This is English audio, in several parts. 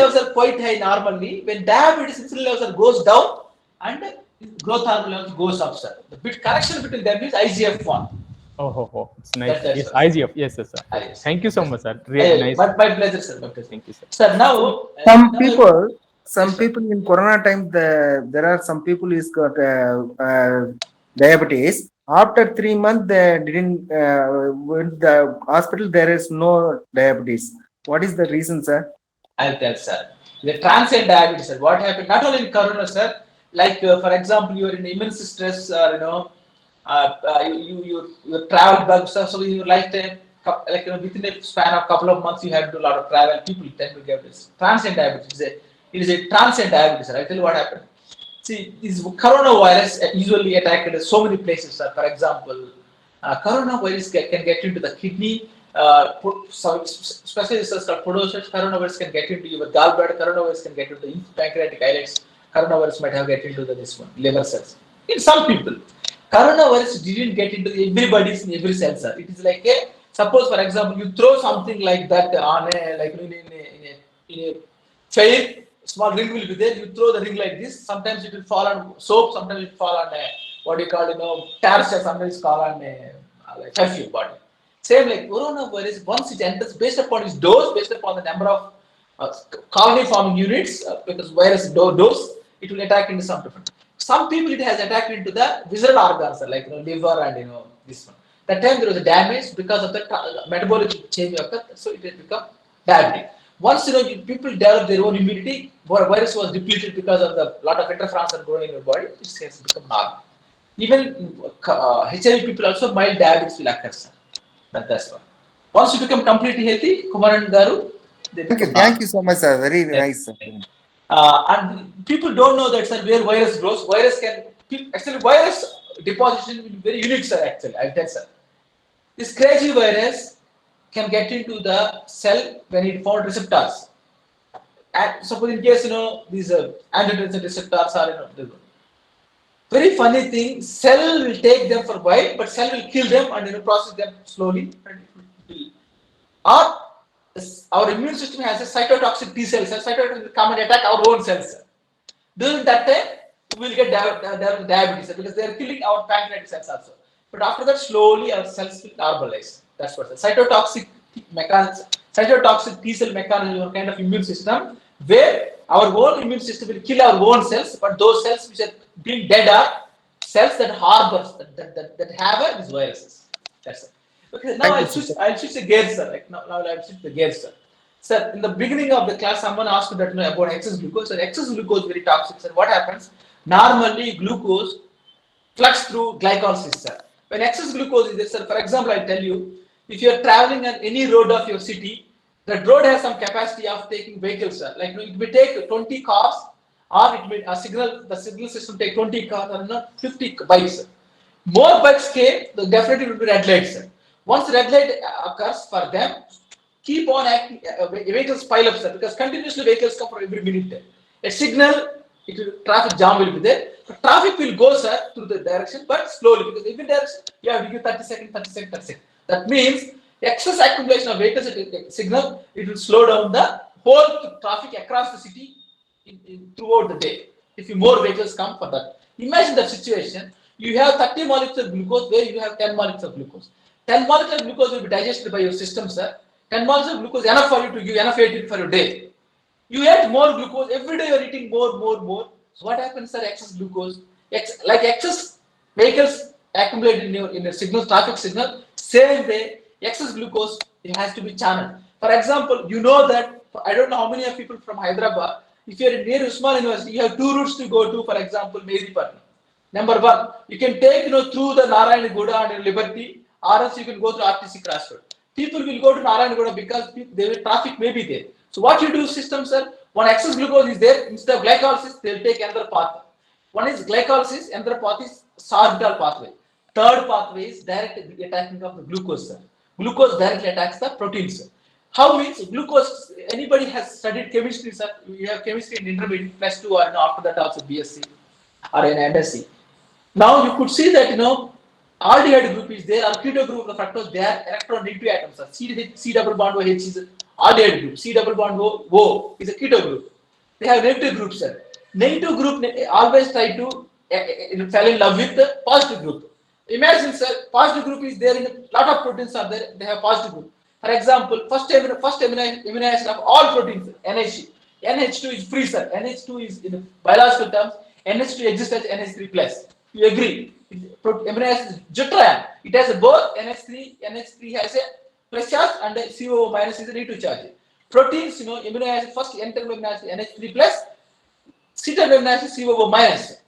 levels are quite high normally. When diabetes insulin levels goes down and growth hormone levels goes up, sir. The bit correction between them is IGF-1. It's nice. That's Yes, right. IGF. Yes, sir. Yes. Thank you so much, sir. Really nice. My pleasure, sir. My pleasure. Thank you, sir. Sir, now some people in Corona time, there are some people is got diabetes. After 3 months, they didn't went the hospital. There is no diabetes. What is the reason, sir? I'll tell, sir. The transient diabetes, sir. What happened? Not only in Corona, sir. Like for example, you are in immense stress, you travel bugs, so in your lifetime, like within a span of couple of months, you have to do a lot of travel. People tend to get this transient diabetes. It is a transient diabetes, sir. I tell you what happened. See, this coronavirus usually attacked so many places, sir. For example, coronavirus can get into the kidney. Especially this is called podocytes. Coronavirus can get into your gallbladder. Coronavirus can get into the pancreatic islets. Coronavirus might have get into this one, liver cells. In some people, coronavirus didn't get into everybody's in every cell, sir. It is like suppose, for example, you throw something like that on in a fair, small ring will be there. You throw the ring like this. Sometimes it will fall on soap. Sometimes it will fall on what you call tarsa. Sometimes it's called on like perfume body. Same like coronavirus. Once it enters, based upon its dose, based upon the number of colony forming units, because virus dose, it will attack into some different. Some people it has attacked into the visceral organs, like liver and this one. That time there was a damage because of the metabolic change occurred, so it has become diabetic. Once people develop their own immunity, virus was depleted because of the lot of interferons are growing in your body, it has become normal. Even HIV people also mild diabetes will occur, sir. That's one. Once you become completely healthy, Kumar and Garu, Thank you so much, sir. Very nice, sir. And people don't know that, sir, where virus grows. Virus deposition will be very unique, sir. Actually, I'll tell, sir. This crazy virus can get into the cell when it found receptors. And suppose in case these angiotensin receptors are very funny thing. Cell will take them for a while, but cell will kill them and process them slowly. Or our immune system has a cytotoxic T cells. Cytotoxic will come and attack our own cells. During that time, we will get diabetes because they are killing our pancreatic cells also. But after that, slowly our cells will normalize. That's what the cytotoxic mechanism, cytotoxic T cell mechanism, or kind of immune system, where our own immune system will kill our own cells, but those cells which are being dead are cells that harbor, that have these viruses. That's it. Okay, now I'll switch the gears, sir. Like now I'll switch the gears, sir. Sir, in the beginning of the class, someone asked that about excess glucose. So excess glucose is very toxic, sir. What happens? Normally, glucose flux through glycolysis, sir. When excess glucose is there, sir, for example, I'll tell you, if you are traveling on any road of your city, that road has some capacity of taking vehicles, sir. Like it may take 20 cars, or it may the signal system take 20 cars or not 50 bikes, sir. More bikes came, definitely will be red lights, sir. Once red light occurs for them, keep on acting, vehicles pile up, sir, because continuously vehicles come for every minute. A signal, traffic jam will be there. Traffic will go, sir, through the direction, but slowly, because every direction you have to give 30 seconds, 30 seconds, 30 seconds. That means excess accumulation of vehicles at a signal, it will slow down the whole traffic across the city throughout the day. If more vehicles come for that. Imagine the situation, you have 30 molecules of glucose where you have 10 molecules of glucose. 10 molecules of glucose will be digested by your system, sir. 10 molecules of glucose enough for you to give enough ATP for your day. You eat more glucose, every day you are eating more. So what happens, sir? Excess glucose, like excess vehicles accumulate in your signal, traffic signal, same way, excess glucose, it has to be channeled. For example, you know that, I don't know how many of people from Hyderabad, if you are near Usman University, you have two routes to go to, for example, Medipatna. Number one, you can take through the Narayana Guda and Liberty, or else you can go through RTC Crossroad. People will go to Narayana Guda because traffic may be there. So what you do, system, sir, when excess glucose is there, instead of glycolysis, they will take another path. One is glycolysis, another path is sorbitol pathway. Third pathway is direct attacking of the glucose, sir. Glucose directly attacks the proteins, sir. How means glucose, anybody has studied chemistry, sir, you have chemistry in intermediate, +2 or after that also BSc or an MSc. Now you could see that, aldehyde group is there, or keto group of the fructose, they are electron negative atoms, sir. C double bond OH is aldehyde group. C double bond O is a keto group. They have negative groups, sir. Negative group always try to fall in love with the positive group. Imagine, sir, positive group is there in a lot of proteins are there. They have positive group. For example, first amino acid of all proteins, NH. NH2 is free, sir. NH2 is in biological terms. NH2 exists as NH3 plus. You agree? Amino acid is deuterion. It has both NH3. NH3 has a plus charge and a COO minus is a negative charge. Proteins, amino acid first enter amino acid NH3 plus. Cetyl amino acid COO minus.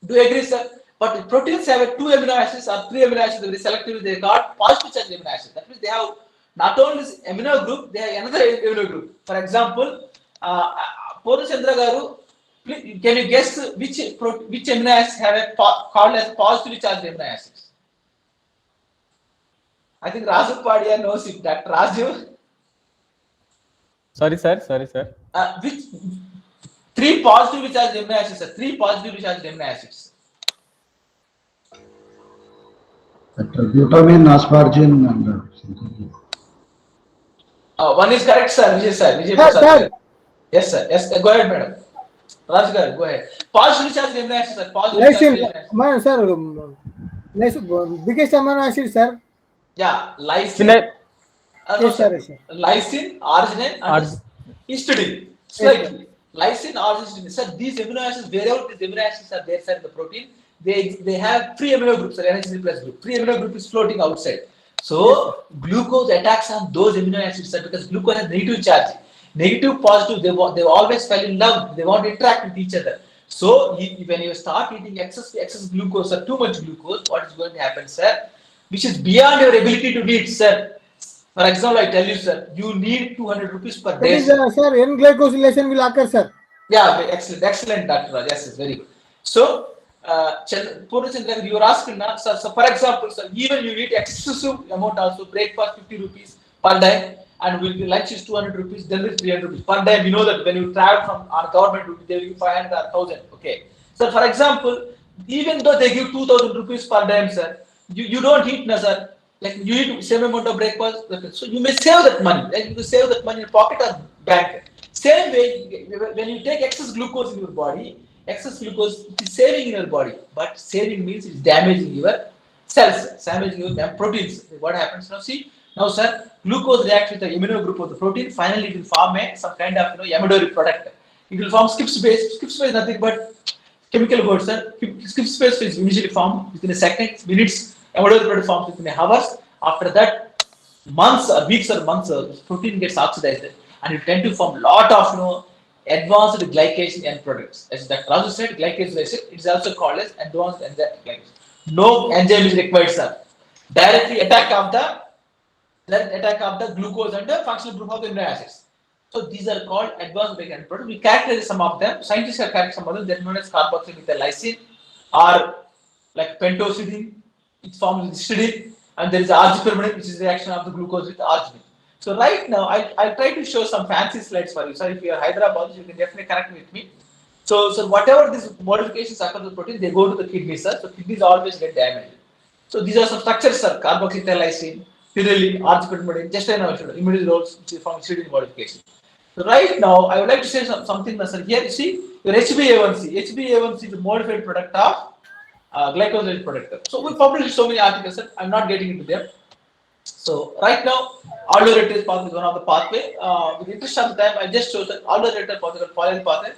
Do you agree, sir? But proteins have 2 amino acids or 3 amino acids very selectively. They got positive charge amino acids. That means they have not only this amino group, they have another amino group. For example, Purnachandra Garu, can you guess which amino acids have called as positively charged amino acids? I think Raju Padia knows it. Dr. Raju. Sorry, sir. Which 3 positively charged amino acids, sir. 3 positively charged amino acids. Glutamine, asparagine, and something. One is correct, sir. Vijay sir. Sir. Yes, sir. Yes, go ahead, madam. Raj garu, go ahead. Positively charged amino acids, sir. Positively charged amino acids. Sir, biggest amino acid, sir. Yeah, lysine. Yes, sir. Lysine, arginine, and histidine. Slightly. Lysine, arginine. Sir, these amino acids, wherever these amino acids are there, sir, in the protein, they have free amino groups, NH3 plus group. Free amino group is floating outside. So glucose attacks on those amino acids, sir, because glucose has negative charge. Negative, positive, they always fall in love. They want to interact with each other. So when you start eating excess glucose or too much glucose, what is going to happen, sir? Which is beyond your ability to eat, sir. For example, I tell you, sir, you need 200 rupees per day. Sir, N-glycosylation will occur, sir. Yeah, excellent, Dr. Raj. Yes, very good. So, Purnachandra, you are asking now, sir, so for example, sir, even you eat excessive amount also, breakfast 50 rupees per day, and lunch is 200 rupees, dinner is 300 rupees per day. We know that when you travel from our government, they will give 500 or 1000. Okay. So, for example, even though they give 2000 rupees per day, sir, you don't eat, no, sir. Like you eat same amount of breakfast, so you may save that money. Like you save that money in pocket or bank. Same way, when you take excess glucose in your body, excess glucose is saving in your body, but saving means it's damaging your cells, damaging your proteins. What happens now? See, now, sir, glucose reacts with the amino group of the protein. Finally, it will form some kind of amidoric product. It will form skip space. Skip space is nothing but chemical word, sir. Skip space is usually formed within a second, minutes. Amidoric product forms within hours. After that, months or weeks or months, protein gets oxidized, and it tend to form a lot of advanced glycation end products. As Dr. Raju said, glycation acid, it is also called as advanced enzyme glycation. No enzyme is required, sir. Directly attack of the glucose and the functional group of the amino acids. So these are called advanced glycation products. We characterize some of them. Scientists have characterized some of them. They're known as carboxyl with the lysine, or like pentosidine. It forms with histidine, and there is argypermanate, which is the reaction of the glucose with arginine. So right now, I'll try to show some fancy slides for you. So if you are Hyderabad, you can definitely connect with me. So whatever these modifications occur to the protein, they go to the kidneys, sir. So kidneys always get damaged. So these are some structures, sir. Carboxyl-lysine, pyrroline, argypermanate, just I know immunity roles, which is from histidine modification. So right now, I would like to say something, sir. Here you see your HbA1c. HbA1c is a modified product of glycosylated product. So we published so many articles, sir. I'm not getting into them. So right now, aldoretate pathway is one of the pathway. With interest of the time, I just chose that aldoretate pathway, polyol pathway,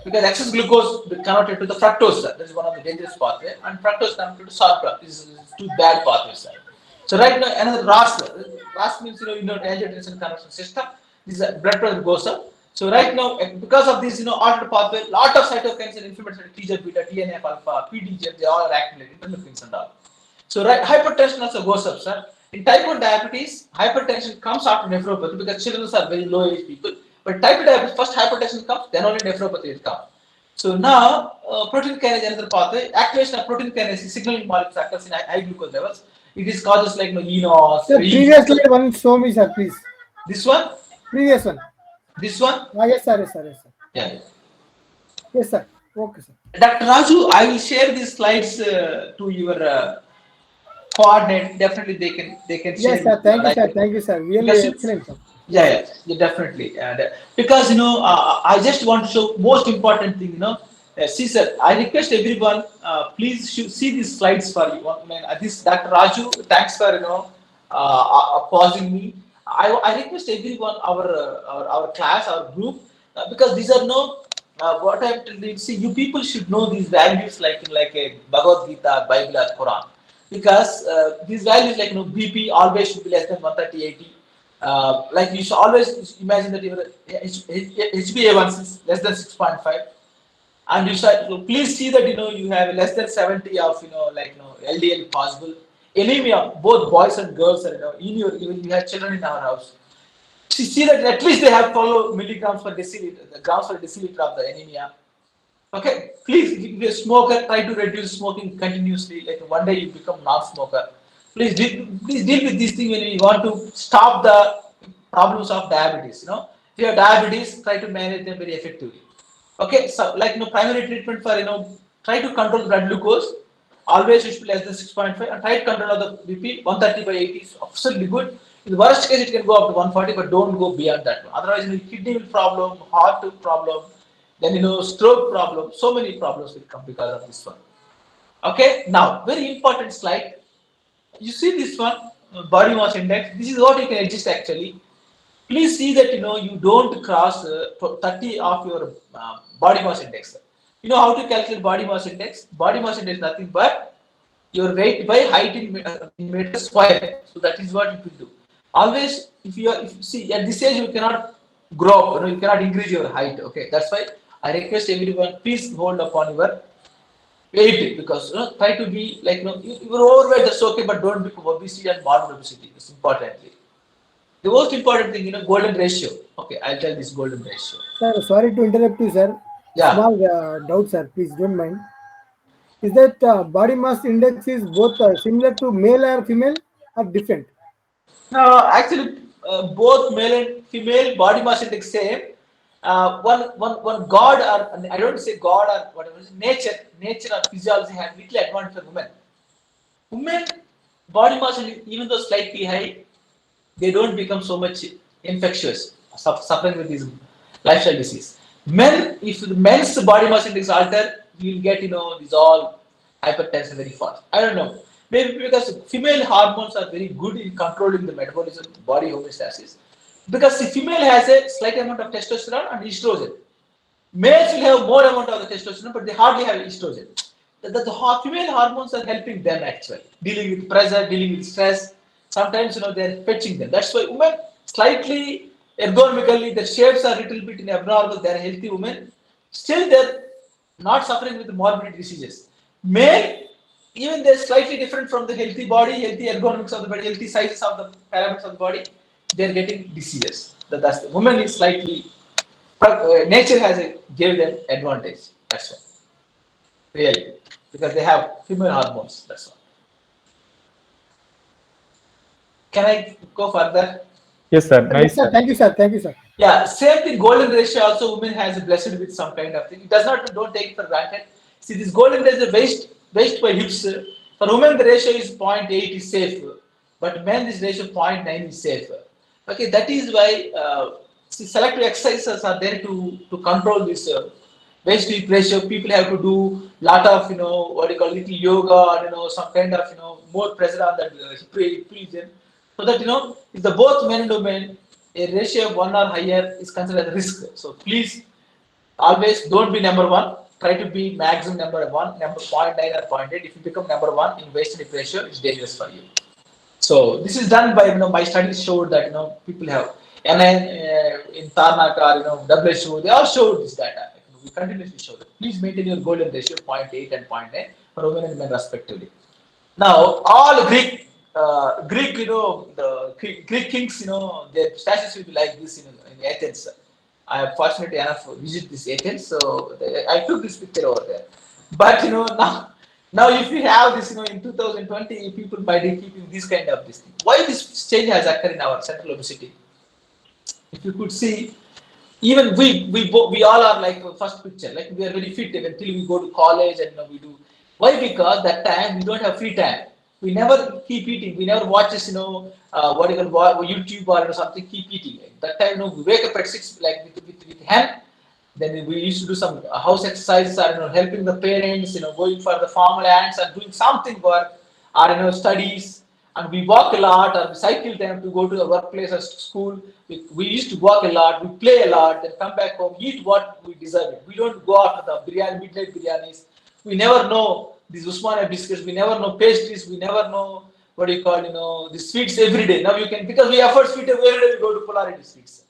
because excess glucose converted to the fructose, sir. That is one of the dangerous pathway, and fructose converted to sorpra. This is two bad pathways, sir. So right now, another RAS. RAS means angiotensin conversion system. This is blood pressure goes up. So right now, because of this, altered pathway, lot of cytokines and inflammatory TGF beta, TNF alpha, PDGF, they all are activated, interleukins and all. So hypertension also goes up, sir. In type 1 diabetes, hypertension comes after nephropathy because children are very low age people. But type 2 diabetes, first hypertension comes, then only nephropathy will come. So now, protein kinase another pathway. Activation of protein kinase signaling molecules occurs in high glucose levels. It is causes like ENOS. Sir, previous slide one show me, sir, please. This one? Previous one. This one? Yes, sir. Yeah. Yes, sir. Okay, sir. Dr. Raju, I will share these slides to your coordinate. Definitely, they can. Yes, sir. Thank you, sir. Really excellent, sir. Yeah, definitely. And because I just want to show most important thing. See, sir, I request everyone, please see these slides for you. I mean, this Dr. Raju, thanks for pausing me. I request everyone, our class, our group, because these are no. What I'm telling you, see, you people should know these values like a Bhagavad Gita, Bible, or Quran, because these values like BP always should be less than 130/80. Like you should always imagine that your HbA1c is less than 6.5, and you should so please see that you have less than 70 of LDL possible. Anemia, both boys and girls are in your even you have children in our house. See that at least they have follow milligrams per deciliter, the grams per deciliter of the anemia. Okay, please, if you're a smoker, try to reduce smoking continuously. Like one day you become non-smoker. Please deal with this thing when you want to stop the problems of diabetes. If you have diabetes, try to manage them very effectively. Okay, so like primary treatment for try to control blood glucose. Always it should be less than 6.5, and try to control of the BP 130/80 is absolutely good. In the worst case, it can go up to 140, but don't go beyond that one. Otherwise, kidney problem, heart problem, then stroke problem, so many problems will come because of this one. Okay, now very important slide. You see this one, body mass index. This is what you can adjust actually. Please see that you don't cross 30 of your body mass index. You know how to calculate body mass index? Body mass index is nothing but your weight by height in meters square. So that is what you will do. Always, if you see at this age you cannot grow up, you cannot increase your height. Okay, that's why I request everyone, please hold upon your weight, because try to be like you're overweight, that's okay, but don't become obesity and morbid obesity. It's importantly. The most important thing, golden ratio. Okay, I'll tell this golden ratio. Sir, sorry to interrupt you, sir. Yeah. Small doubt, sir. Please don't mind. Is that body mass index is both similar to male or female or different? No, actually, both male and female body mass index same. One God, or I don't say God or whatever, nature or physiology have little advantage for women. Women body mass index, even though slightly high, they don't become so much infectious, suffering with this lifestyle disease. Men, if the men's body mass index alter, you will get these all hypertension very fast. I don't know. Maybe because female hormones are very good in controlling the metabolism, body homeostasis. Because the female has a slight amount of testosterone and estrogen. Males will have more amount of the testosterone, but they hardly have estrogen. The female hormones are helping them actually, dealing with pressure, dealing with stress. Sometimes they're fetching them. That's why women slightly ergonomically their shapes are little bit abnormal. They're healthy women. Still they're not suffering with morbid diseases. Male, even they're slightly different from the healthy body, healthy ergonomics of the body, healthy sizes of the parameters of the body, they're getting diseases. That's the woman is slightly nature has gave them advantage. That's why. Really. Because they have female hormones. That's why. Can I go further? Yes, sir. Yes, Nice, sir. sir. Thank you, sir. Thank you, sir. Yeah, same thing. Golden ratio also women has blessed with some kind of thing. It does not, don't take it for granted. See, this golden ratio waist by hips. For women the ratio is 0.8 is safe, but men this ratio 0.9 is safe. Okay, that is why selective exercises are there to control this waist to hip ratio. People have to do lot of what do you call little yoga and some kind of more pressure on that hip region, so that if the both men and women a ratio of 1 or higher is considered a risk. So please always don't be number one. Try to be maximum number 1, number 0.9 or 0.8. If you become number 1 in waist and hip ratio, it's dangerous for you. So this is done by my studies showed that people have in Tarnaka or WHO, they all showed this data. We continuously show that. Please maintain your golden ratio 0.8 and 0.9 for women and men respectively. Now all Greek the Greek kings their statues will be like this in Athens. I am fortunate enough to visit this Athens, so I took this picture over there. But now if you have this in 2020, people might be keeping this kind of this thing. Why this change has occurred in our central obesity? If you could see, even we all are like first picture, like we are very fit until we go to college and we do. Why? Because that time we don't have free time. We never keep eating. We never watch this, what you call YouTube or something. Keep eating. That time, we wake up at 6, like with hen. Then we used to do some house exercises, or helping the parents, going for the farmlands and doing something work, or studies. And we walk a lot, or we cycle them to go to the workplace or school. We used to walk a lot. We play a lot. Then come back home, eat what we deserve. We don't go after the midnight biryanis. We never know these Usmania biscuits. We never know pastries. We never know what do you call, the sweets every day. Now you can, because we offer sweet every day. We go to Polarity Sweets.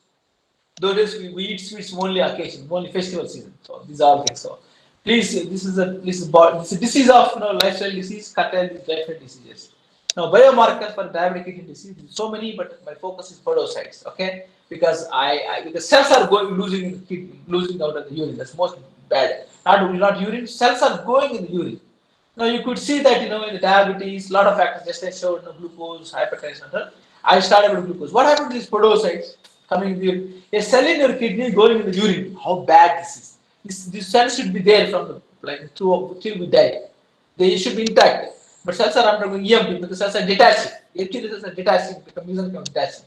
Those days we eat sweets only occasion, only festival season. So these are all things. So please, this is a disease of lifestyle disease, curtail these lifestyle diseases. Now biomarkers for diabetic kidney disease, so many, but my focus is podocytes. Okay, because the cells are losing out of the urine. That's most bad. Not urine. Cells are going in the urine. Now you could see that in the diabetes, lot of factors. Just I showed glucose, hypertension. I started with glucose. What happened to these podocytes? Coming in the urine. A cell in your kidney going in the urine. How bad this is. This cells should be there from till we die. They should be intact. But cells are undergoing EMP because cells are detaching. Empty cells are detaching, become mesenchymal detaching.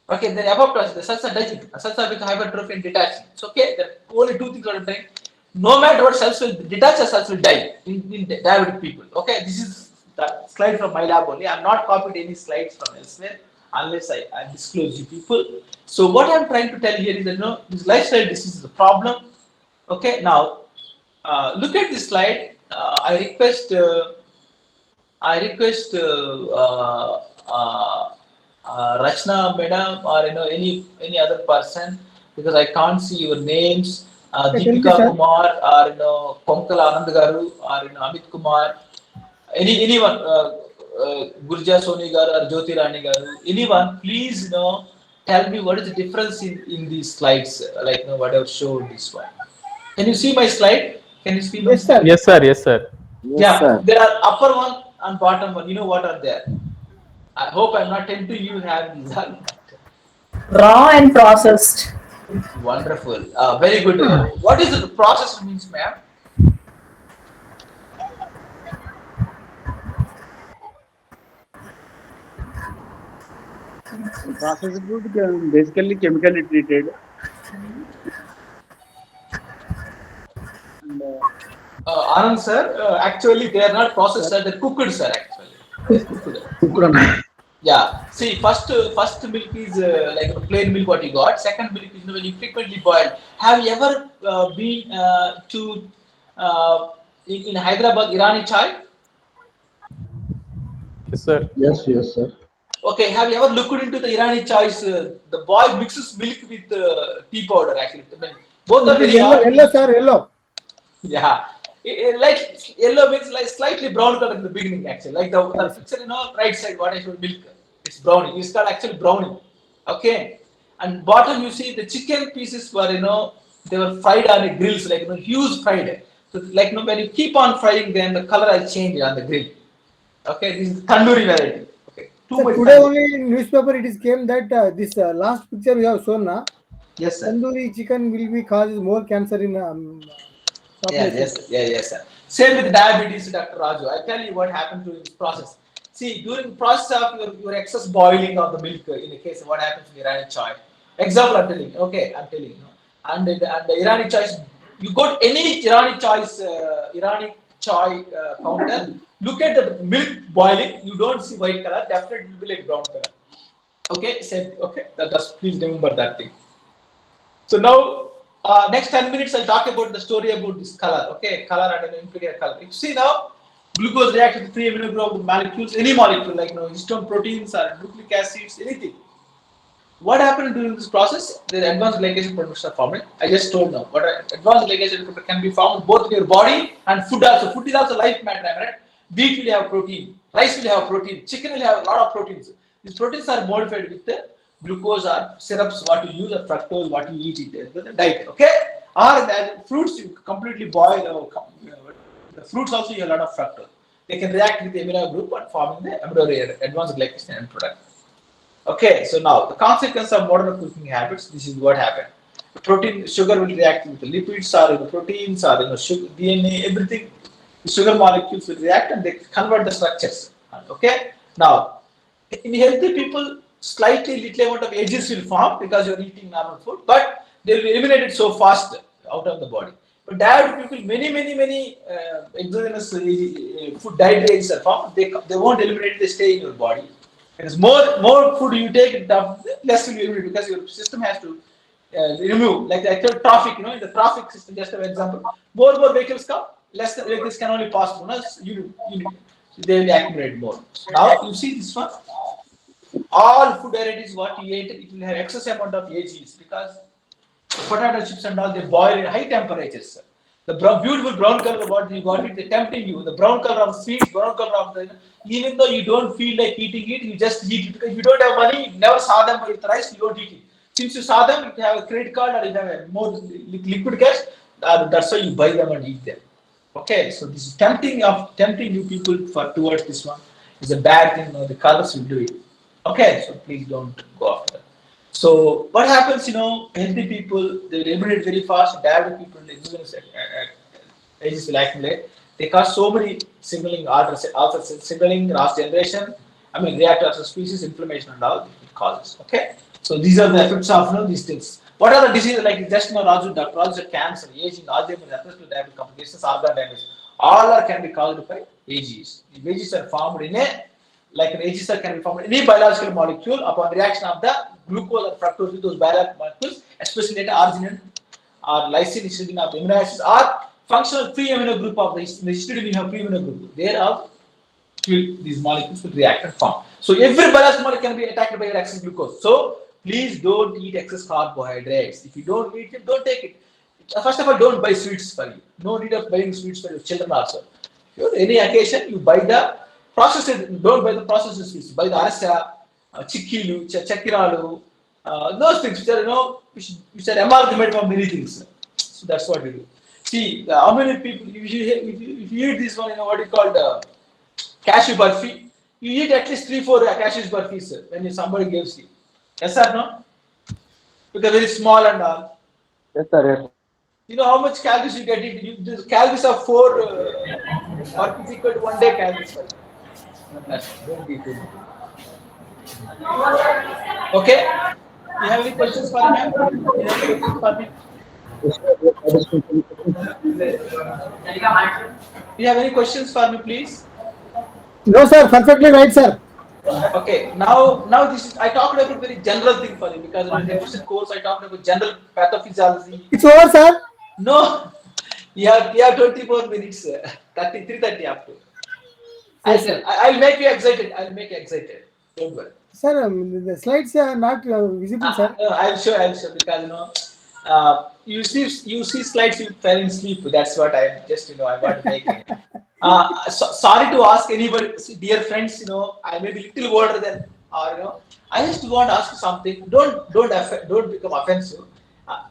Okay, then apoptosis, the cells are dying. The cells are becoming hypertrophy and detaching. It's okay. There are only two things are happening. No matter what, cells will detach, cells will die in diabetic people. Okay, this is the slide from my lab only. I'm not copied any slides from elsewhere unless I disclose you people. So what I'm trying to tell here is that this lifestyle disease is a problem. Okay, now look at this slide. I request Rachna madam or any other person, because I can't see your names. Deepika Kumar or Konkal Anand Garu or Amit Kumar, anyone, Gurja Soni Garu or Jyoti Rani Garu, anyone, please tell me what is the difference in these slides, like what I've showed this one. Can you see my slide? Can you see my slide? Yes, sir. Yes, sir. Yes, sir. There are upper one and bottom one. What are there? I hope I'm not tempting you have these. Raw and processed. Wonderful. Very good. What is the process means, ma'am? Processed food basically chemically treated. And, Anand sir, actually they are not processed, sir. They're cooked, sir. Actually, cooked. Yeah. See, first milk is like plain milk what you got. Second milk is when you frequently boil. Have you ever been to in Hyderabad Irani chai? Yes, sir. Yes, yes, sir. Okay. Have you ever looked into the Irani chais? The boy mixes milk with tea powder. Actually, I mean, both are very yellow, sir, yellow. Yeah. Like yellow means like slightly brown color in the beginning, actually. Like the picture, right side, what I showed milk. It's browning. It's called actually browning. Okay. And bottom, you see the chicken pieces were, they were fried on the grills, like, huge fried. So, like, when you keep on frying, then the color will change on the grill. Okay. This is tandoori variety. Okay. So today only in newspaper it is came that this last picture we have shown na. Yes, sir. Tandoori chicken will be causes more cancer in Yes, sir. Same with diabetes, Dr. Raju. I tell you what happened during this process. See, during the process of your excess boiling of the milk, in the case of what happens in Irani chai. Example, I'm telling you. Okay, I'm telling you. And the Irani chai, you got any Irani chai counter, look at the milk boiling, you don't see white color, definitely it will be like brown color. Okay, same. Okay, that's please remember that thing. So now, next 10 minutes, I'll talk about the story about this color. Okay, color and an implicate color. You see now, glucose reacts with 3 amino group molecules, any molecule like histone proteins or nucleic acids, anything. What happened during this process? The advanced glycation products are formed. I just told now. What advanced glycation product can be found both in your body and food also. Food is also life matter, right? Wheat will have protein, rice will have protein, chicken will have a lot of proteins. These proteins are modified with the glucose or syrups, what you use, or fructose, what you eat it, the diet, okay? Or the fruits you completely boil, the fruits also you have a lot of fructose. They can react with the amino group and forming the amino advanced glycation end product. Okay, so now the consequence of modern cooking habits, this is what happened. The protein, sugar will react with the lipids or the proteins or sugar, DNA, everything. The sugar molecules will react and they convert the structures. Okay. Now, in healthy people, slightly little amount of ages will form because you're eating normal food, but they will be eliminated so fast out of the body. But diabetic people, many exogenous food dietary agents are formed. They won't eliminate. They stay in your body. Because more food you take, the less will you eliminate because your system has to remove. Like the actual traffic, in the traffic system, just an example. More vehicles come, less the vehicles can only pass through. They will accumulate more. Now you see this one. All food varieties what you ate, it will have excess amount of AGs because potato chips and all they boil in high temperatures. The beautiful brown color what you got it, they tempting you. The brown color of sweets, brown color of the even though you don't feel like eating it, you just eat it because you don't have money, you never saw them with rice, you don't eat it. Since you saw them, you have a credit card or you have a more liquid cash, that's why you buy them and eat them. Okay, so this is tempting you people for towards this one is a bad thing. The colors will do it. Okay, so please don't go after that. So what happens, healthy people, they will eliminate very fast, diabetic people, ages will accumulate. They cause so many signaling alpha signaling, last generation, reactive species, inflammation and all it causes. Okay, so these are the effects of these things. What are the diseases like just Dr. Raju said cancer, aging, Alzheimer's, diabetic complications, organ damage, all can be caused by AGs. The AGs are formed in like an AGs can be formed in any biological molecule upon reaction of the glucose or fructose with those biological molecules, especially arginine or lysine, histidine of the amino acids, or functional free amino group of the histidine you have free amino group. Thereof, these molecules will react and form. So every biological molecule can be attacked by your excess glucose. So please don't eat excess carbohydrates. If you don't eat it, don't take it. First of all, don't buy sweets for you. No need of buying sweets for your children also. If you have any occasion, you buy the processed. Don't buy the processed sweets. Buy the arsa, chikkilu, chakiralu, those things which are amalgamated from many things. So that's what we do. See, how many people, if you eat this one, what is called cashew barfi, you eat at least 3-4 cashew barfis when somebody gives you. Yes or no? Because very small and all. Yes, sir. Yes. You know how much calories you get it? The calories of 4 barfis equal to 1 day calories. Don't eat it. Okay? You have any questions for me, ma'am? You have any questions for me? You have any questions for me, please? No, sir. Perfectly right, sir. Okay. Now this is I talked about very general thing for you because in the deficit course I talked about general pathophysiology. It's over, sir. No, you have 24 minutes, 30 up to. Yes, sir. I'll make you excited. Don't worry. Sir, the slides are not visible, sir. I'm sure because you see slides you fell in sleep. That's what I just I want to make it. Sorry to ask anybody, dear friends. I may be little older than or I just want to ask you something. Don't become offensive.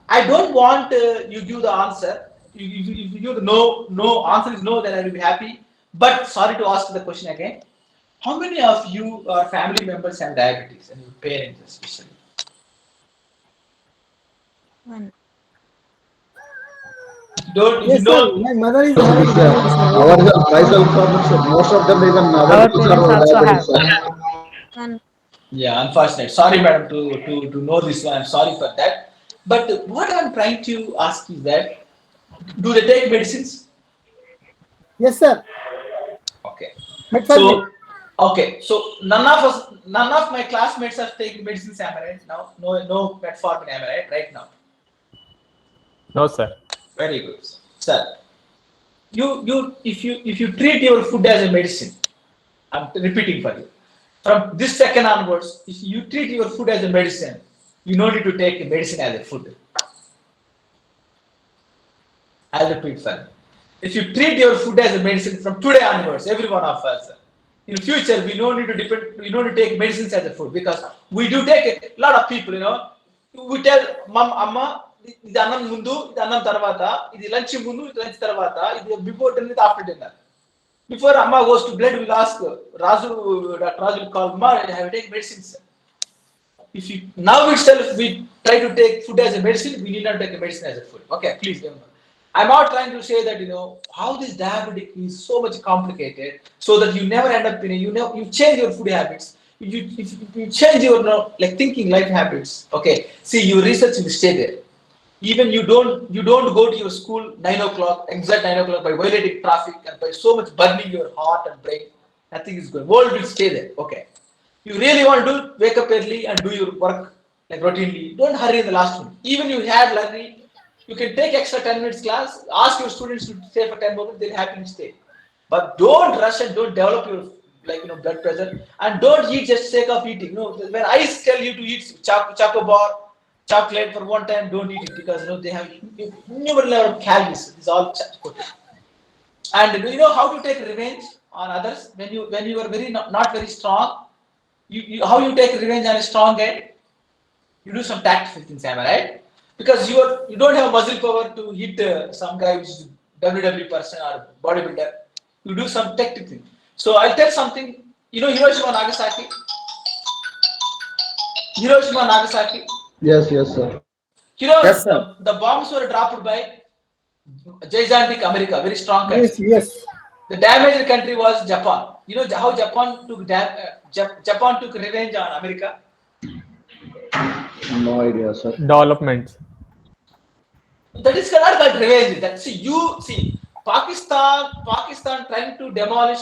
I don't want you give the answer. If you give the no answer is no, then I will be happy. But sorry to ask the question again. How many of you or family members have diabetes and your parents especially? One. Yes, sir. My mother is having diabetes, sir. Our myself, most of them even Our relatives parents are also diabetics. have. One. Yeah, unfortunate. Sorry, madam, to know this one. I'm sorry for that. But what I'm trying to ask is that do they take medicines? Yes, sir. Okay. Metformin. So none of my classmates are taking medicines. Am I right now? No metformin. Am I right now? No, sir. Very good, sir. If you treat your food as a medicine, I'm repeating for you. From this second onwards, if you treat your food as a medicine, you don't need to take medicine as a food. I'll repeat for you. If you treat your food as a medicine from today onwards, every one of us, in the future, we don't need to take medicines as a food because we do take a lot of people, we tell mom, amma, ఇది అన్నం ముందు ఇది అన్నం తర్వాత ఇది lunch ముందు ఇది lunch తర్వాత ఇది బిఫోర్ డిన్నర్ ఇది after dinner before amma goes to bed we'll ask Dr. Raju will call ma I have to take medicines. If you now itself we try to take food as a medicine we need not take a medicine as a food. Okay, please remember. I'm not trying to say that how this diabetic is so much complicated, so that you never end up you change your food habits, you change your like thinking life habits. Okay, see, your research will stay there. Even you don't go to your school 9 o'clock, exact 9 o'clock, by violating traffic and by so much burning your heart and brain. Nothing is going. World will stay there. Okay. You really want to wake up early and do your work like routinely. Don't hurry in the last minute. Even you had hurry, you can take extra 10 minutes class. Ask your students to stay for 10 minutes. They'll happily stay. But don't rush and don't develop your blood pressure, and don't eat just sake of eating. When I tell you to eat chocolate bar, chocolate for one time, don't eat it, because they have innumerable level of calories. It's all chocolate. And do you know how to take revenge on others when you are very not very strong? How you take revenge on a strong guy? You do some tactful things, am I right? Because you don't have muscle power to hit some guy which is WWE person or bodybuilder. You do some tactic thing. So I'll tell something. Hiroshima Nagasaki. Hiroshima Nagasaki. Yes, yes, sir. Yes, sir. The bombs were dropped by gigantic America, very strong country. Yes. The damaged country was Japan. You know how Japan took revenge on America? No idea, sir. Developments. That is not called revenge. Pakistan trying to demolish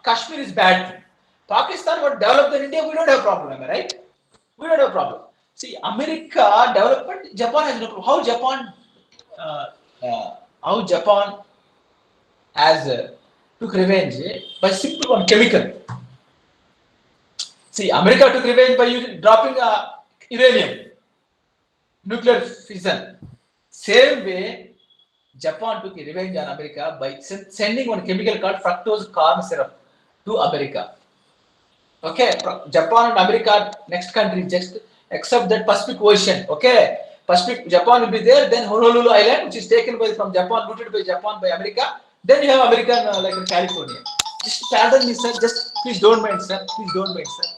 Kashmir is bad. Pakistan would develop in India, we don't have problem, am I right? We don't have problem. See, America development, Japan has no problem. How Japan has took revenge by simple one chemical. See, America took revenge by dropping uranium, nuclear fission. Same way, Japan took revenge on America by sending one chemical called fructose corn syrup to America. Okay, Japan and America next country just except that Pacific Ocean. Okay, Japan will be there. Then Honolulu Island, which is taken from Japan, looted by Japan by America. Then you have American like in California. Just pardon me, sir. Just please don't mind, sir. Please don't mind, sir.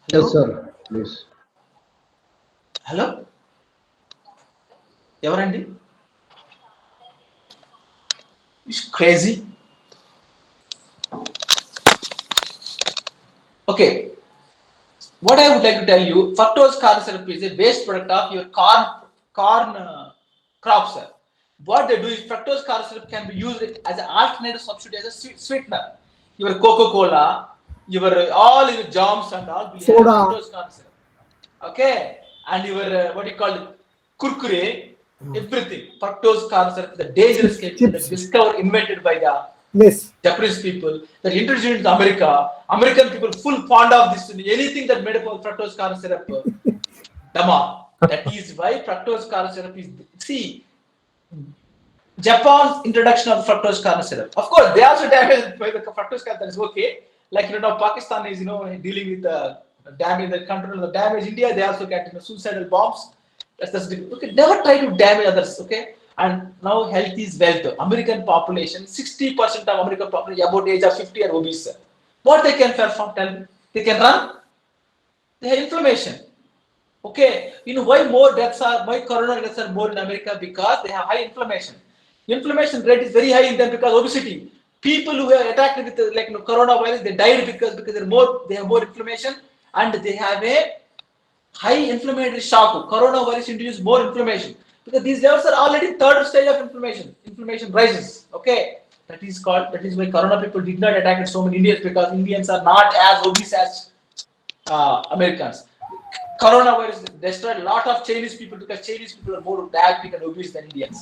Hello? Yes, sir. Please. Hello? Evarandi? It's crazy. Okay. What I would like to tell you, fructose corn syrup is a waste product of your corn crops, sir. What they do is fructose corn syrup can be used as an alternative substitute as a sweetener. Your Coca-Cola, all your jams and all will have fructose corn syrup. Okay, and your what you call it, kurkure, everything fructose corn syrup, the dangerous chemical that discovered, invented by the Japanese people, that introduced into America. American people full fond of this. Anything that made up of fructose corn syrup, dama. That is why fructose corn syrup is. See, Japan's introduction of fructose corn syrup. Of course, they also damaged by the fructose corn. That is okay. Like now, Pakistan is dealing with the damage, the control of the damage. India, they also get suicidal bombs. That's okay. Never try to damage others. Okay. And now health is wealth. American population, 60% of American population about the age of 50 are obese. What they can perform? Tell me. They can run. They have inflammation. Okay. Why why coronary deaths are more in America? Because they have high inflammation. Inflammation rate is very high in them because obesity. People who are attacked with coronavirus, they died because they have more inflammation and they have a high inflammatory shock. Coronavirus introduces more inflammation because these levels are already third stage of inflammation. Inflammation rises. Okay, that is why corona people did not attack so many Indians, because Indians are not as obese as Americans. Coronavirus destroyed a lot of Chinese people because Chinese people are more diabetic and obese than Indians.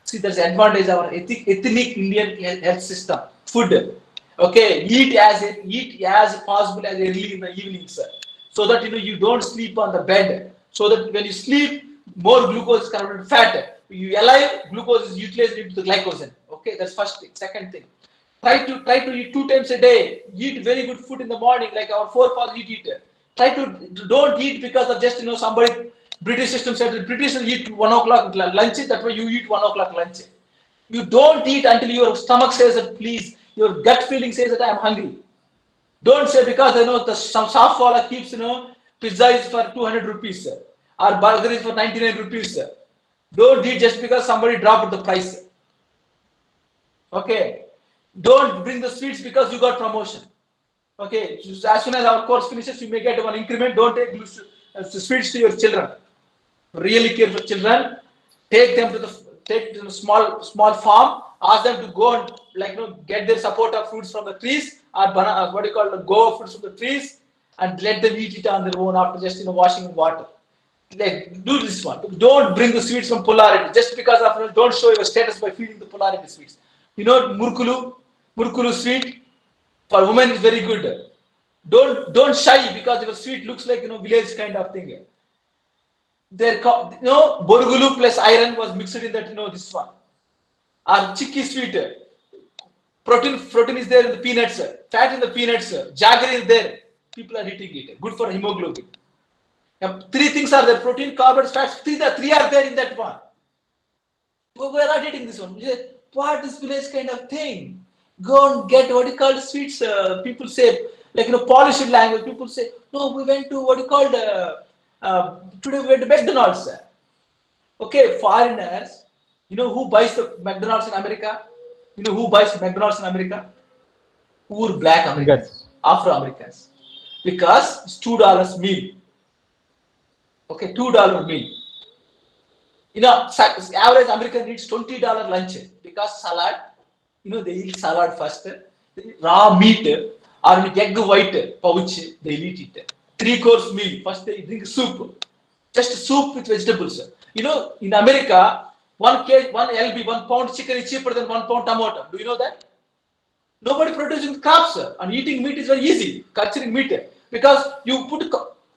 See, there's advantage of our ethnic Indian health system. Food, okay, eat as possible as early in the evening, sir, so that you don't sleep on the bed. So that when you sleep, more glucose is converted to fat. You alive, glucose is utilized into the glycogen. Okay, that's first thing. Second thing, try to eat 2 times a day. Eat very good food in the morning, like our forefathers eat. Try to don't eat because of just somebody. British system said the British will eat 1 o'clock lunch. That's why you eat 1 o'clock lunch. You don't eat until your stomach says that, please. Your gut feeling says that I am hungry. Don't say because some soft fella keeps pizza is for 200 rupees, sir, or burger is for 99 rupees, sir. Don't eat just because somebody dropped the price. Okay. Don't bring the sweets because you got promotion. Okay. As soon as our course finishes, you may get one increment. Don't take sweets to your children. Really care for children. Take them to the small farm. Ask them to go and get their support of fruits from the trees or what do you call go fruits from the trees and let them eat it on their own after just washing in water. Like do this one. Don't bring the sweets from polarity just because of don't show your status by feeding the polarity sweets. Murkulu sweet for women is very good. Don't shy because your sweet looks like village kind of thing. Borgulu plus iron was mixed in that this one. Or chicky sweet. Protein is there in the peanuts. Fat in the peanuts. Jaggery is there. People are eating it. Good for hemoglobin. Now, 3 things are there: protein, carbohydrates, fats. 3 are there in that one. We are not eating this one. What is village kind of thing? Go and get what you call sweets. People say polished language. People say no. We went to what you called today. We went to McDonald's. Okay, foreigners. You know who buys the McDonald's in America? You know who buys McDonald's in America? Poor black Americans, Afro Americans, because it's $2 meal. Okay, $2 meal. Average American eats $20 lunch because salad. They eat salad first. Raw meat or egg white pouch, they eat it. 3-course meal. First they drink soup. Just soup with vegetables. In America, 1 LB, 1 pound chicken is cheaper than 1 pound tomato. Do you know that? Nobody producing crops and eating meat is very easy. Culturing meat because you put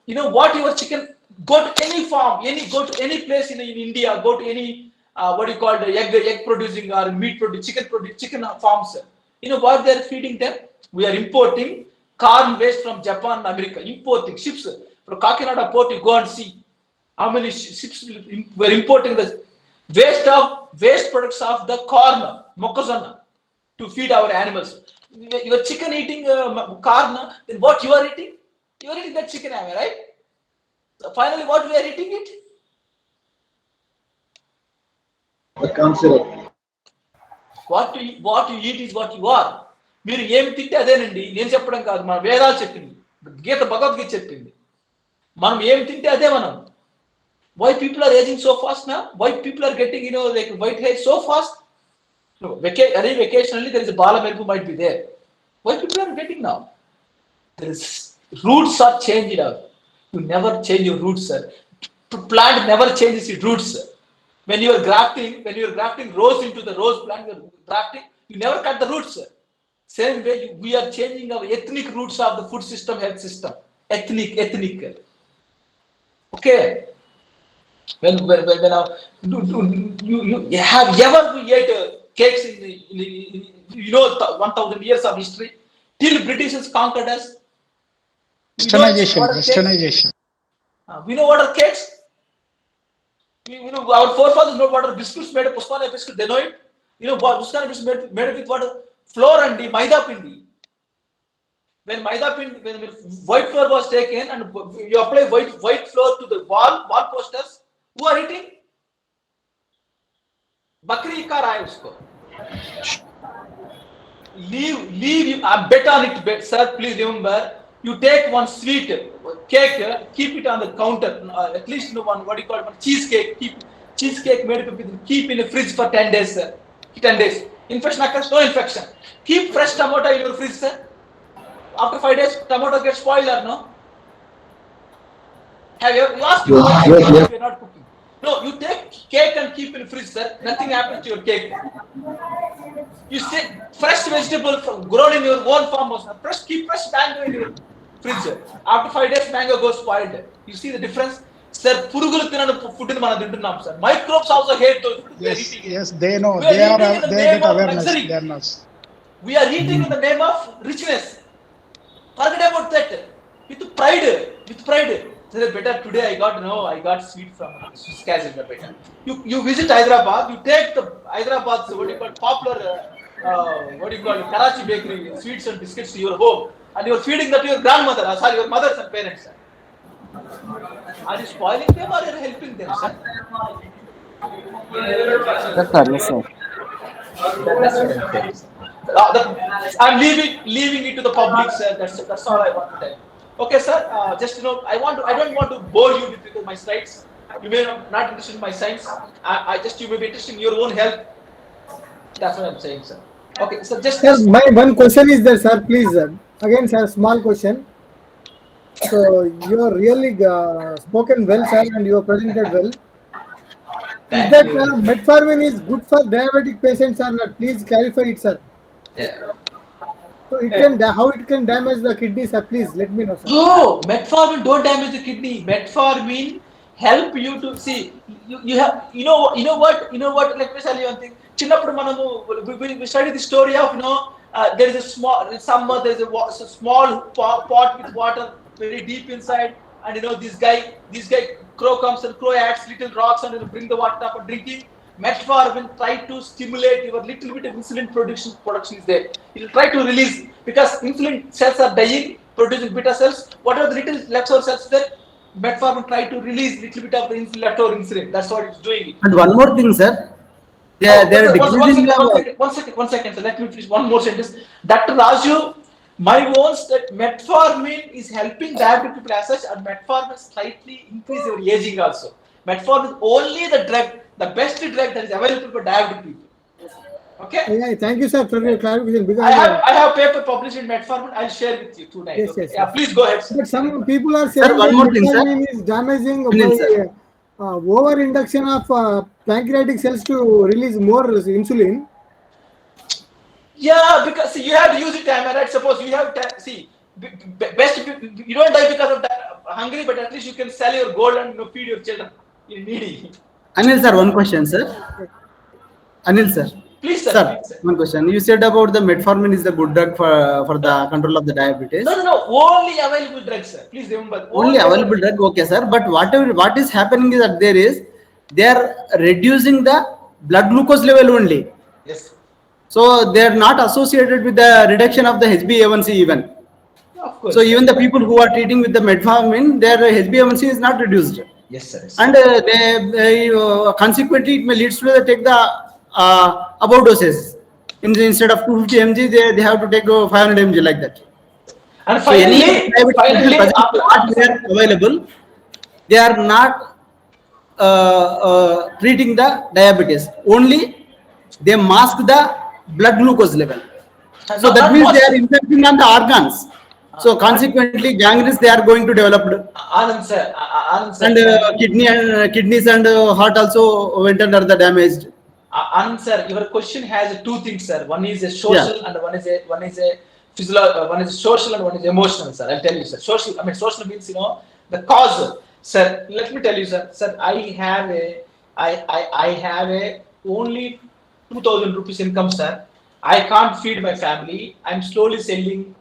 what your chicken. Go to any farm, go to any place in India, go to any egg producing or meat producing, chicken farms. What they are feeding them? We are importing corn waste from Japan and America. Importing ships from Kakinada port. You go and see how many ships we are importing the waste products of the corn, mokkazana, to feed our animals. Your chicken eating corn, then what you are eating? You are eating that chicken, right? Finally, what we are eating it? The concept. What you eat is what you are. మీరు ఏమి తింటే అదేనండి. నేను చెప్పడం కాదు, మన వేదాలు చెప్పింది, గీత భగవద్గీత చెప్పింది. మనం ఏమి తింటే అదే మనం. Why people are aging so fast now? Why people are getting like white hair so fast? Occasionally there is a bala merku might be there. Why people are getting now? There is roots are changed out. You never change your roots, sir. Plant never changes its roots. When you are grafting rose into the rose plant, you never cut the roots. Same way, we are changing our ethnic roots of the food system, health system. Ethnic. Okay. When you have ever ate cakes in 1,000 years of history till Britishers conquered us. Westernization. We know what are cakes. Our forefathers know what are biscuits made of. Puspana biscuit, they know it. What Puspana biscuit made with what? Flour and maida pindi. When white flour was taken and you apply white flour to the wall posters, who are eating? Bakri ka raha hai usko. Leave. I bet on it, sir. Please remember. You take one sweet cake, keep it on the counter. At least one cheesecake. Keep cheesecake made with keep in the fridge for 10 days. 10 days. Infection occurs, no infection. Keep fresh tomato in your fridge, sir. After 5 days, tomato gets spoiled or no? Have you asked you if you're not cooking? No, you take cake and keep in the fridge, sir. Nothing happens to your cake. You say fresh vegetable grown in your own farmhouse. Keep fresh mango in your fridge. After 5 days, mango goes spoiled. You see the difference? Sir, purugulu tinanu food in mana tintunnam, sir. Microbes also hate those food. Yes, they know. They get awareness. We are eating in the name of richness. Forget about that. With pride. Sir, better today I got sweet from Swiss Cazes. Better. You visit Hyderabad. You take the Hyderabad's popular Karachi bakery sweets and biscuits to your home, and you are feeding that to your grandmother. Your mothers and parents. Sir. Are you spoiling them or are you helping them, sir? Yes, sir. Yes, sir. That's what I'm saying, sir. I'm leaving it to the public, sir. That's all I want to tell you. Okay, sir. Just I don't want to bore you with my slides. You may not interested in my science. You may be interested in your own health. That's what I'm saying, sir. Okay, so Sir, my one question is there, sir. Please, again, sir, small question. So you are really spoken well, sir, and you are presented well. Is Thank that you. metformin is good for diabetic patients or not? Please clarify it, sir. Yeah. So it can how it can damage the kidneys, sir? Please let me know, sir. No, metformin don't damage the kidney. Metformin help you to see. You have what. Let me tell you one thing. చిన్నప్పుడు మనము we study the story of there is a small summer, there is a small pot with water very deep inside, and this guy crow comes and crow adds little rocks and bring the water up and drinking. Metformin try to stimulate your little bit of insulin production is there. It will try to release because insulin cells are dying, producing beta cells. What are the little leftover cells there? Metformin try to release little bit of the leftover insulin. That's what it's doing. And one more thing, sir. They are decreasing one second, sir. Let me finish one more sentence. Dr. Raju, my own that metformin is helping diabetic people as such, and metformin slightly increase your aging also. Metformin is only the best drug that is available for diabetic people. Okay. Yeah, thank you, sir, for your clarification. Because I have paper published in metformin. I'll share with you tonight. Yes, okay? yes, Yeah, please go ahead. Sir. But some people are saying one that more thing, sir. metformin is damaging Anil, by over induction of pancreatic cells to release more insulin. Yeah, because see, you have to use it time, right? Suppose you have best you don't die because of hungry, but at least you can sell your gold and feed your children. You're needy. Anil, sir, one question, sir. Anil, sir. Please, sir. Sir, please, sir. one question. You said about the metformin is the good drug for the control of the diabetes. No. Only available drugs, sir. Please remember. Only available drug, okay, sir. But what is happening is that they are reducing the blood glucose level only. Yes. So they are not associated with the reduction of the HbA1c even. Of course. So even the people who are treating with the metformin, their HbA1c is not reduced. Yes, sir. Yes, And consequently, it may lead to they take the above doses. Instead of 250 mg, they have to take 500 mg like that. And So any finally, not there available, they are not treating the diabetes. Only they mask the blood glucose level. So that means they are impacting on the organs. So consequently, gangrene they are going to develop. Anand sir. And kidneys and heart also went under the damaged. Anand sir, your question has two things, sir. One is a social and one is a physiological. One is social and one is emotional, sir. I'll tell you, sir. Social means the cause, sir. Let me tell you, sir. Sir, I have a only 2,000 rupees income, sir. I can't feed my family. I'm slowly selling.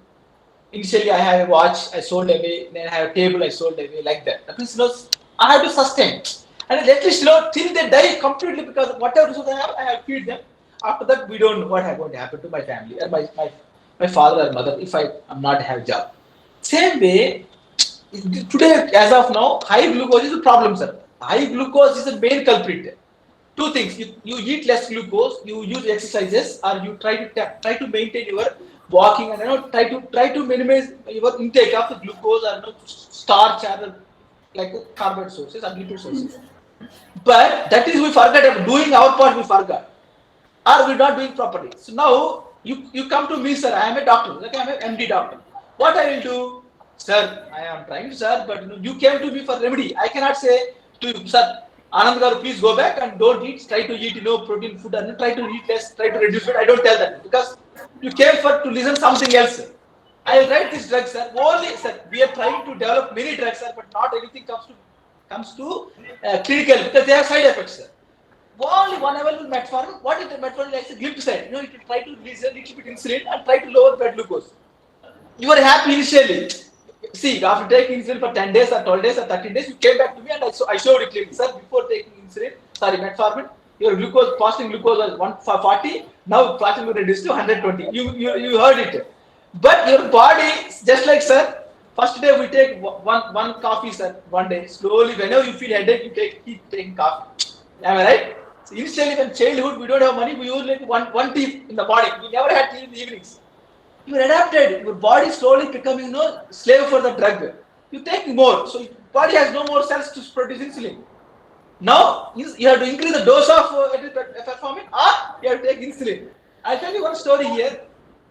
Initially, I have a watch, I sold away. Then I have a table, I sold away, like that. That means, I have to sustain. And at least, till they die completely, because whatever resources I have to feed them. After that, we don't know what is going to happen to my family or my father or mother if I am not have a job. Same way, today, as of now, high glucose is a problem, sir. High glucose is the main culprit. Two things: you eat less glucose, you use exercises, or you try to maintain your walking and try to minimize your intake of the glucose or starch or like carbohydrate sources or lipid sources. But that is we forgot about doing our part. We forgot, or we're not doing properly. So now you come to me, sir. I am a doctor. Like I am an MD doctor. What I will do, sir? I am trying, sir. But you came to me for remedy. I cannot say to you, sir, Anand garu, please go back and don't eat. Try to eat protein food and try to eat less. Try to reduce it. I don't tell that because you came to listen something else. I will write this drug, sir. Only, sir, we are trying to develop many drugs, sir, but not anything comes to clinical because they have side effects, sir. Only one available metformin. What is the metformin? Like a glipizide. It will try to release a little bit insulin and try to lower blood glucose. You are happy initially. See, after taking insulin for 10 days or 12 days or 13 days, you came back to me and I showed it clearly, sir. Before taking metformin, your fasting glucose was 140. Now fasting will reduce to 120. You heard it. But your body, just like, sir, first day we take one coffee, sir, one day. Slowly, whenever you feel headache, you keep taking coffee. Am I right? So initially, when childhood, we don't have money, we use like one teeth in the morning. We never had teeth in the evenings. You adapted. Your body slowly becoming slave for the drug. You take more, so your body has no more cells to produce insulin. Now you have to increase the dose of metformin, or you have to take insulin. I'll tell you one story here.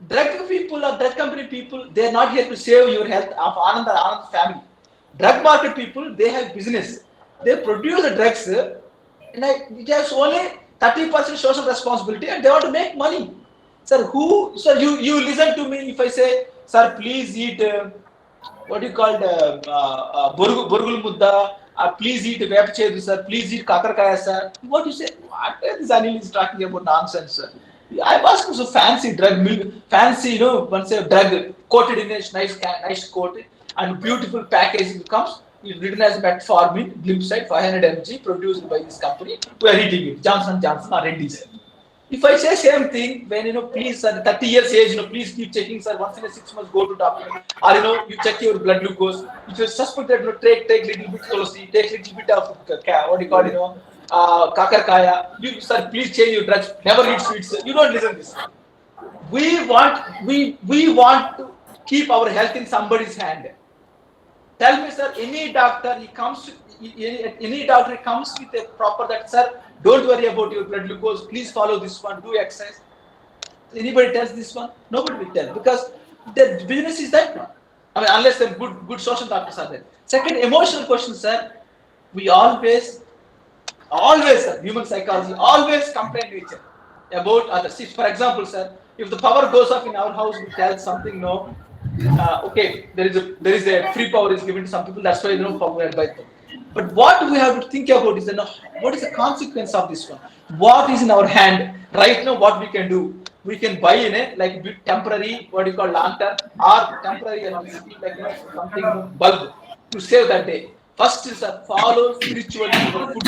Drug people or drug company people, they are not here to save your health of Anand family. Drug market people, they have business. They produce the drugs, and it has only 30% social responsibility, and they want to make money. Sir, you listen to me if I say, sir, please eat what do you call burgul mudda, please eat vepachedu, sir, please eat kakarkaya, sir. What you say? What this Anil is talking about nonsense, sir. I'm asking so fancy drug, fancy, once a drug coated in a nice coat and beautiful packaging comes, written as metformin, glimpside 500 mg, produced by this company. We are eating it, Johnson or Reddy's. If I say same thing, when please, sir, 30 years age, please keep checking, sir. Once in a 6 months, go to doctor, or you check your blood glucose. If you suspect that, take little bit tulsi, take little bit of what do you call kakarkaya. Sir, please change your drugs. Never eat sweets. You don't listen to this. We want to keep our health in somebody's hand. Tell me, sir, any doctor comes with a proper that, sir, don't worry about your blood glucose. Please follow this one. Do exercise. Anybody tells this one? Nobody will tell, because the business is that one. I mean, unless the good social doctors are there. Second, emotional question, sir. We always, sir, human psychology, always complain to each other about others. For example, sir, if the power goes off in our house, we tell something, okay, there is a free power is given to some people. That's why power by them. But what we have to think about is what is the consequence of this one? What is in our hand right now? What we can do? We can buy like temporary, what you call lantern, or temporary electricity, like something bulb to save that day. First is follow spiritually your food.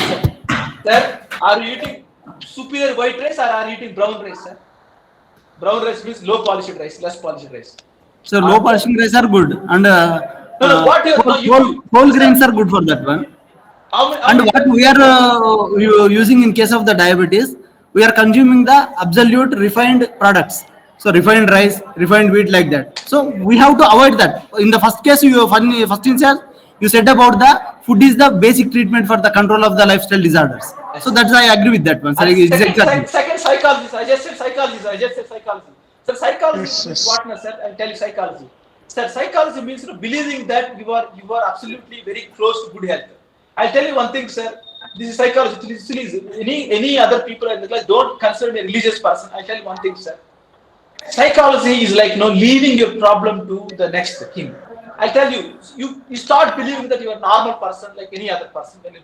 Sir, are you eating superior white rice or are you eating brown rice, sir? Brown rice means low polished rice, less polished rice. So low polished rice are good, and whole grains are good for that one. And what we are using in case of the diabetes, we are consuming the absolute refined products. So refined rice, refined wheat, like that. So we have to avoid that. In the first case, first instance, you said about the food is the basic treatment for the control of the lifestyle disorders. So that's I agree with that one. Second psychology. I just said psychology. So psychology is what, sir? I'll tell you psychology. Sir, psychology means believing that you are absolutely very close to good health. I'll tell you one thing, sir. This is psychology. Any other people in the class don't consider me a religious person. I'll tell you one thing, sir. Psychology is like leaving your problem to the next king. I'll tell you, you start believing that you are a normal person like any other person when the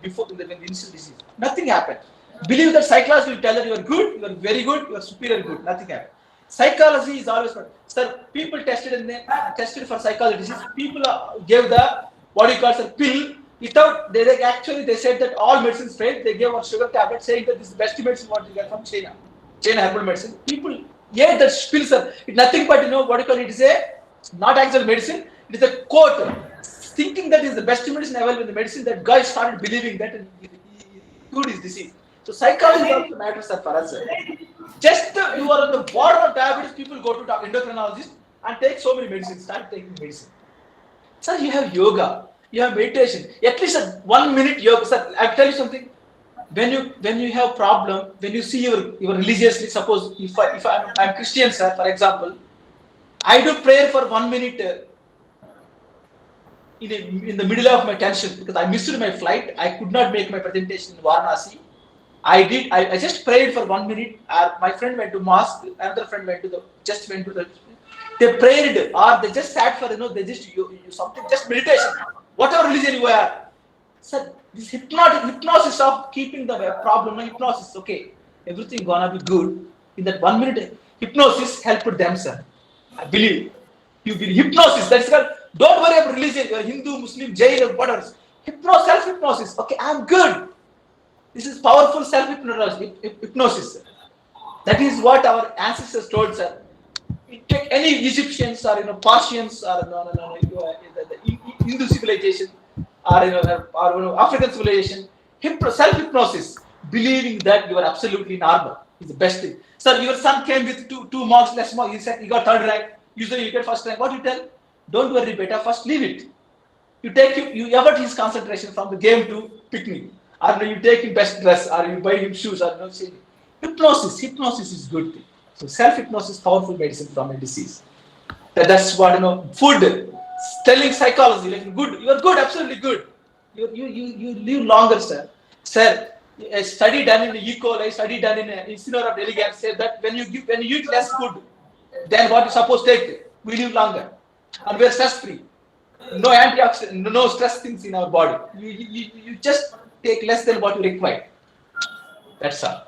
initial disease. Nothing happened. Believe that psychology will tell that you are good, you are very good, you are superior good. Nothing happened. Psychology is always, sir, people tested for psychology disease. People gave the, what do you call, sir, pill. Without, they said that all medicines failed. They gave one sugar tablet saying that this is the best medicine what you get from China herbal medicine. People ate that pill, sir. It's nothing but, what do you call it? It is not actual medicine. It is a quote. Thinking that is the best medicine available in the medicine, that guy started believing that and he cured his disease. So psychology also matters, sir, for us, sir. Just you are on the border of diabetes, people go to endocrinologist and take so many medicines, start taking medicine. Sir, you have yoga, you have meditation, at least 1 minute yoga. Sir, I'll tell you something. When you have problem, when you see your religiously, suppose if I'm Christian, sir, for example, I do prayer for 1 minute in the middle of my tension because I missed my flight. I could not make my presentation in Varanasi. I just prayed for 1 minute. My friend went to mosque, another friend went to the they prayed, or they just sat for they just something, just meditation, whatever religion you are. Sir, this hypnosis of keeping the problem, hypnosis, okay, everything gonna be good. In that 1 minute, hypnosis helped them, sir. I believe. You believe hypnosis. That's called. Don't worry about religion. You're Hindu, Muslim, Jain, or whatever. Self-hypnosis. Okay, I'm good. This is powerful self-hypnosis. That is what our ancestors told, sir. Take any Egyptians or Persians or the Hindu civilization or African civilization. Self-hypnosis. believing that you are absolutely normal is the best thing. Sir, your son came with two marks, less marks. He said he got third rank. Usually you get first rank. What do you tell? Don't worry, beta. First, leave it. You avert his concentration from the game to picnic, or you take him best dress, or you buy him shoes, or hypnosis is good thing. So self-hypnosis is powerful medicine from a disease. That's what food, telling psychology, like good, you are good, absolutely good. You live longer, sir. Sir, a study done in E. coli, study done in Institute of Elegance said that when you eat less food than what you supposed to take, we live longer, and we are stress-free. No antioxidant, no stress things in our body. You just take less than what you require. That's all.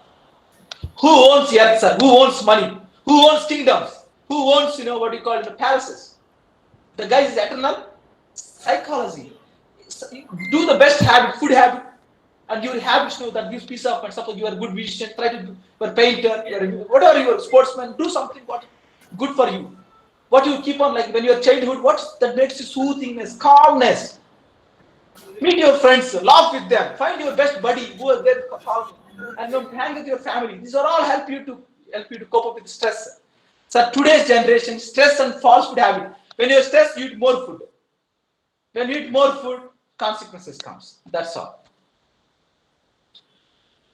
Who owns the earth, sir? Who owns money? Who owns kingdoms? Who owns, what you call the palaces? The guy is eternal. Psychology. Do the best habit, food habit, and your habits that gives peace of mind. Suppose you are a good musician, try to do, you are a painter, whatever you are, sportsman, do something what good for you. What you keep on, like when you are childhood, what that makes you soothingness, calmness. Meet your friends, laugh with them, find your best buddy who are there, and hang with your family. These are all help you to cope up with stress. So today's generation, stress and false food habit. When you are stressed, you eat more food. When you eat more food, consequences comes. That's all.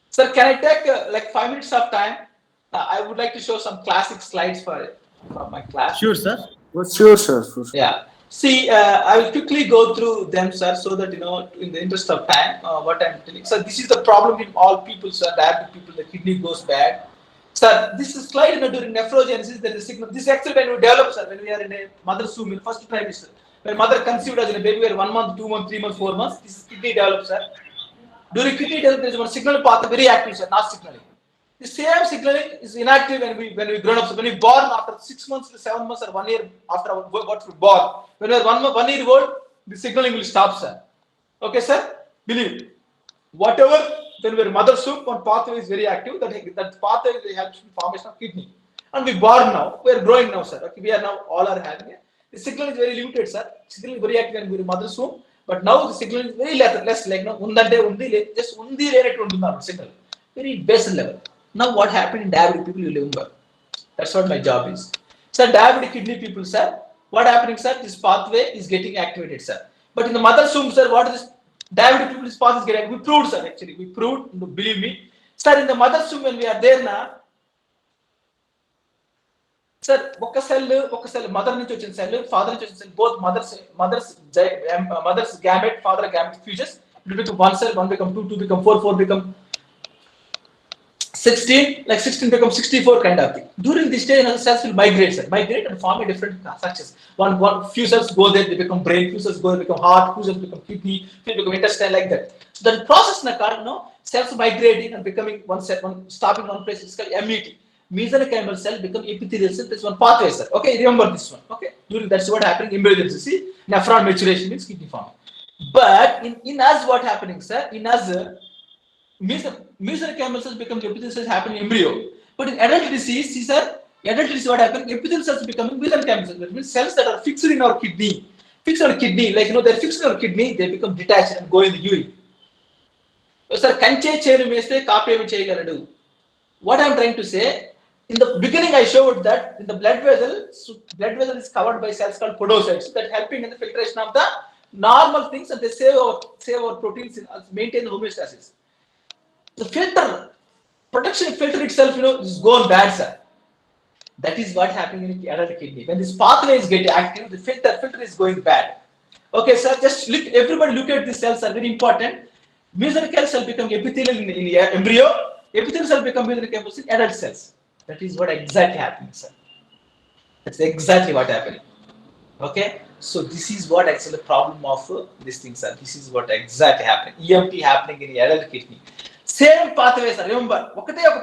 Sir, can I take like 5 minutes of time? I would like to show some classic slides for my class. Sure, sir. Sure, sir. Sure. Yeah. See, I will quickly go through them, sir, so that in the interest of time, what I'm telling. So this is the problem in all people, sir. Diabetic people, the kidney goes bad. Sir, this is slide during nephrogenesis. There is signal. This is actually when we develop, sir, when we are in a mother's womb in first trimester. When mother conceived as a baby, we are 1 month, 2 months, 3 months, 4 months. This is kidney develops, sir. During kidney development, there is one signal path, very active, sir, not signaling. The same signaling is inactive when we grown up. So when we born after 6 months to 7 months or 1 year after our what we born, when we are 1 year old, the signaling will stop, sir. Okay, sir? Believe. Whatever when we are mother's womb, one pathway is very active. That pathway helps in formation of kidney. And we born now. We are growing now, sir. Okay, we are now all are having it. The signal is very limited, sir. Signal is very active when we are mother's womb. But now the signal is very less, like just signal. Very basic level. Now what happened in diabetic people, you remember. That's what my job is. Sir, diabetic kidney people, sir, what happening, sir? This pathway is getting activated, sir. But in the mother's womb, sir, what is this? Diabetic people, this pathway is getting activated. We proved, sir, actually. We proved, believe me. Sir, in the mother's womb, when we are there now, sir, mother నుంచి వచ్చిన cell, father నుంచి వచ్చిన cell, both mother's gamete, father gamete fuses. It will become 1 cell, 1 become 2, 2 become 4, 4 become 16, like 16 becomes 64 kind of thing. During this stage, another cells will migrate, sir. Migrate and form a different structures. Few cells go there, they become brain, few cells go there, become heart, few cells become kidney, few become intestine, like that. So the process cells migrating and becoming one stopping one place is called MET. Mesenchymal cell become epithelial cell. That's one pathway, sir. Okay, remember this one. Okay, that's what happening. Embryo, see, nephron maturation means kidney forming. But in us, what happening, sir? In us, mesenchymal cells become epithelial cells happen in embryo. But in adult disease, see, sir, what happens? Epithelial cells becoming mesenchymal cells. That means cells that are fixed in our kidney. Like they're fixed in our kidney, they become detached and go in the urine. So, sir, kanche chelu meste kaapyam cheyagaladu. What I'm trying to say, in the beginning, I showed that in the blood vessel is covered by cells called podocytes that helping in the filtration of the normal things, and they save our proteins and maintain the homeostasis. The protection filter itself, is gone bad, sir. That is what happening in the adult kidney. When this pathway is getting active, the filter is going bad. Okay, sir, just everybody look at these cells are very important. Mesenchymal cell become epithelial in the embryo. Epithelial cell become mesenchymal in adult cells. That is what exactly happening, sir. That's exactly what happening. Okay, so this is what actually the problem of this thing, sir. This is what exactly happening. EMP happening in the adult kidney. Same pathway, sir. Remember,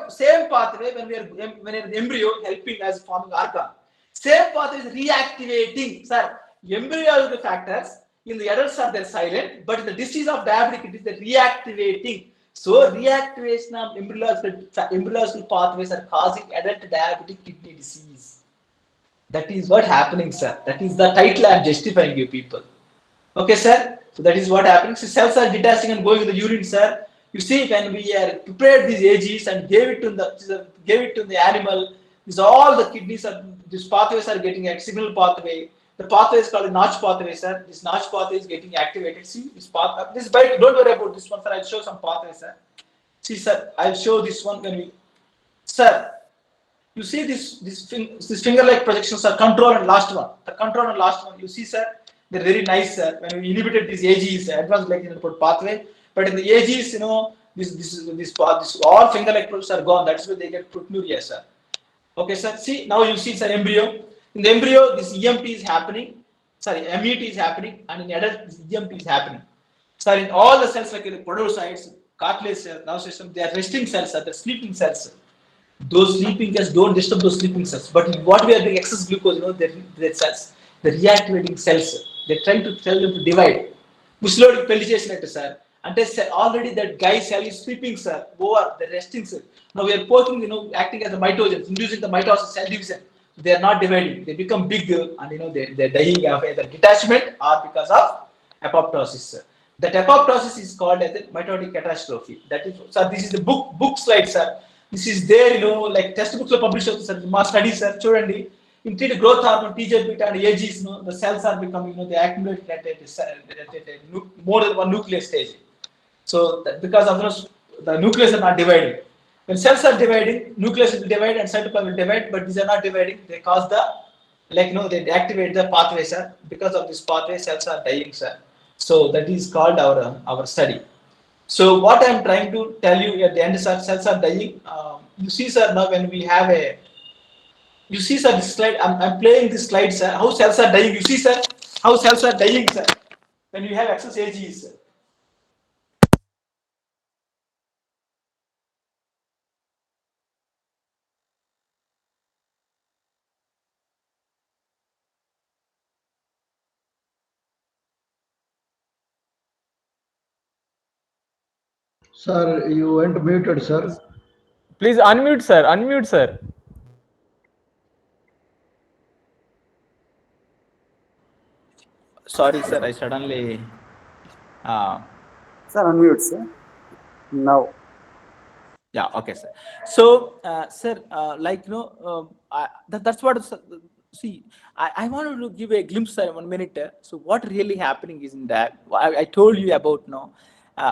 same pathway when we are in the embryo helping as forming organ. Same pathway is reactivating, sir. Embryological factors in the adults are silent, but in the disease of diabetic it is the reactivating. So reactivation of embryological pathways are causing adult diabetic kidney disease. That is what happening, sir. That is the title I am justifying you people. Okay, sir. So that is what happening. So cells are detaching and going in the urine, sir. You see, when we are prepared these AGs and gave it to the animal, these all the kidneys are, these pathways are getting a signal pathway. The pathway is called a notch pathway, sir. This notch pathway is getting activated. See this path. This bite. Don't worry about this one, sir. I'll show some pathways, sir. See, sir. I'll show this one when we, sir. You see this finger-like projections are control and last one. The control and last one. You see, sir. They're very nice, sir. When we inhibited these AGs, advanced glycan input pathway, but in the AGs, this all finger-like processes are gone. That's why they get proteinuria, sir. Okay, sir. See, now you see, sir, embryo. In the embryo, this EMT is happening. Sorry, MET is happening, and in adult, this EMT is happening. Sir, in all the cells like the podocytes, cartilage cells, nervous system, they are resting cells, sir. They're sleeping cells. Those sleeping cells don't disturb those sleeping cells. But what we are doing, excess glucose, their cells, the reactivating cells. They're trying to tell them to divide. Muscular pellicization, sir. And already that guy cell is sleeping, sir. Over the resting cell. Now we are poking, acting as a mitogen, inducing the mitosis cell division. They are not dividing. They become big, and they're dying of either detachment or because of apoptosis, sir. That apoptosis is called as a mitotic catastrophe. That is, sir. This is the book slide, sir. This is there, like textbooks are published, sir. Studies, sir. Chudandi. In growth hormone, TJ beta and AGs, the cells are becoming, they accumulate at more than one nucleus stage. So because of those, the nucleus are not dividing. When cells are dividing, nucleus will divide and cytoplasm will divide, but these are not dividing. They cause they activate the pathway, sir. Because of this pathway, cells are dying, sir. So that is called our study. So what I am trying to tell you at the end, sir, cells are dying. You see, sir, now when we have you see, sir, this slide, I'm playing this slide, sir. How cells are dying. You see, sir, how cells are dying, sir. When you have excess AGs, sir. Sir, you went muted, sir. Please unmute, sir. Unmute, sir. Sorry, sir, I suddenly. Sir, unmute, sir. Now. Yeah, okay, sir. So, sir, that's what. See, I wanted to give a glimpse, sir, 1 minute. So, what really happening is in that I told you about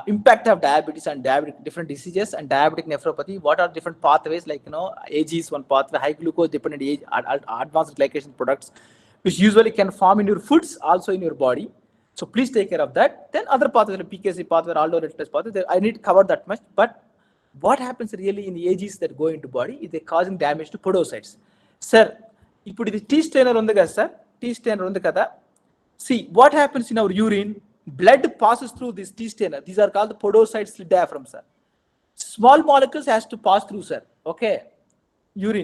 impact of diabetes and different diseases and diabetic nephropathy. What are different pathways like AG is one pathway, high glucose dependent age, advanced glycation products, which usually can form in your foods, also in your body. So please take care of that. Then other pathways like PKC pathway, aldosterone pathway. I need to cover that much. But what happens really in the AGs that go into body is they're causing damage to podocytes. Sir, ఇప్పుడు ఇది tea strainer ఉంది కదా sir, tea strainer ఉంది కదా. See what happens in our urine. Blood passes through this tea stainer. These are called the podocyte slit diaphragm, sir. Small molecules has to pass through, sir. Okay, urine.